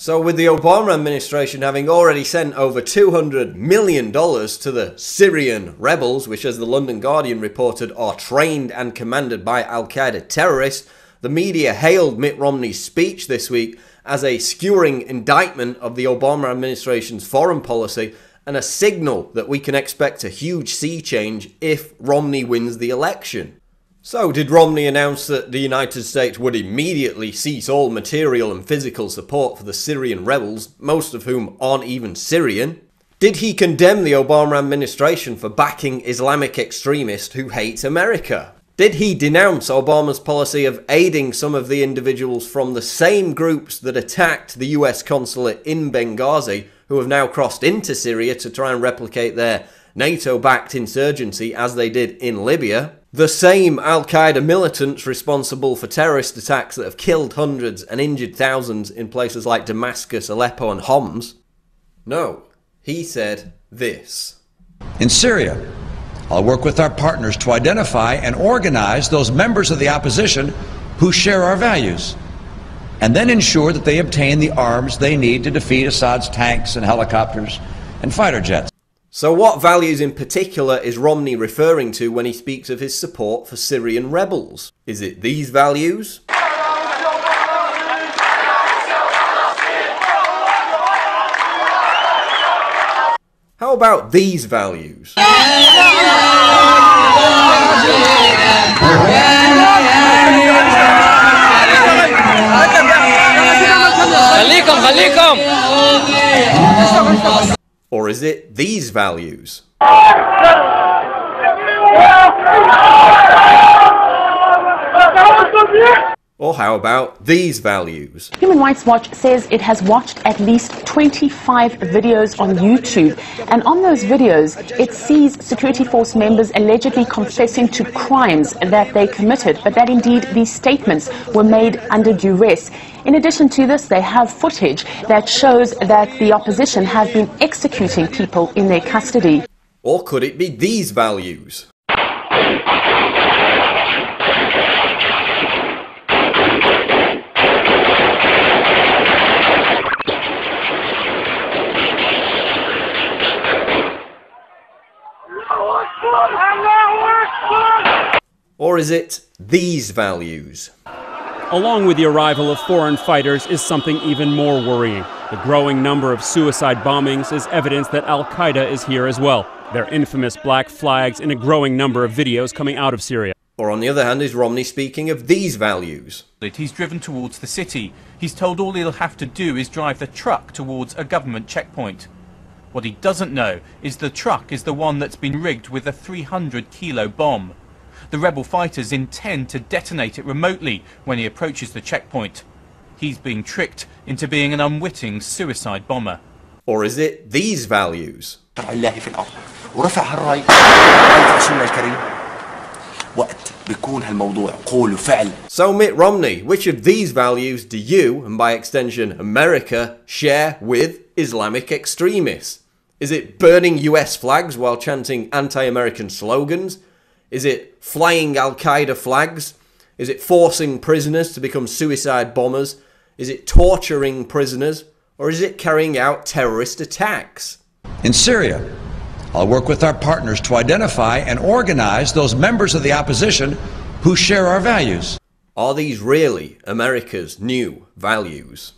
So with the Obama administration having already sent over $200 million to the Syrian Rebels, which as the London Guardian reported are trained and commanded by Al-Qaeda terrorists, the media hailed Mitt Romney's speech this week as a skewering indictment of the Obama administration's foreign policy and a signal that we can expect a huge sea change if Romney wins the election. So, did Romney announce that the United States would immediately cease all material and physical support for the Syrian rebels, most of whom aren't even Syrian? Did he condemn the Obama administration for backing Islamic extremists who hate America? Did he denounce Obama's policy of aiding some of the individuals from the same groups that attacked the US consulate in Benghazi, who have now crossed into Syria to try and replicate their NATO-backed insurgency as they did in Libya? The same Al-Qaeda militants responsible for terrorist attacks that have killed hundreds and injured thousands in places like Damascus, Aleppo and Homs? No, he said this. In Syria, I'll work with our partners to identify and organize those members of the opposition who share our values, and then ensure that they obtain the arms they need to defeat Assad's tanks and helicopters and fighter jets. So what values in particular is Romney referring to when he speaks of his support for Syrian rebels? Is it these values? How about these values? Or is it these values? Or how about these values? Human Rights Watch says it has watched at least 25 videos on YouTube, and on those videos it sees security force members allegedly confessing to crimes that they committed, but that indeed these statements were made under duress. In addition to this, they have footage that shows that the opposition have been executing people in their custody. Or could it be these values? Or is it these values? Along with the arrival of foreign fighters is something even more worrying. The growing number of suicide bombings is evidence that Al-Qaeda is here as well. Their infamous black flags in a growing number of videos coming out of Syria. Or on the other hand, is Romney speaking of these values? He's driven towards the city. He's told all he'll have to do is drive the truck towards a government checkpoint. What he doesn't know is the truck is the one that's been rigged with a 300-kilo bomb. The rebel fighters intend to detonate it remotely when he approaches the checkpoint. He's being tricked into being an unwitting suicide bomber. Or is it these values? So Mitt Romney, which of these values do you, and by extension America, share with Islamic extremists? Is it burning US flags while chanting anti-American slogans? Is it flying Al-Qaeda flags? Is it forcing prisoners to become suicide bombers? Is it torturing prisoners? Or is it carrying out terrorist attacks? In Syria, I'll work with our partners to identify and organize those members of the opposition who share our values. Are these really America's new values?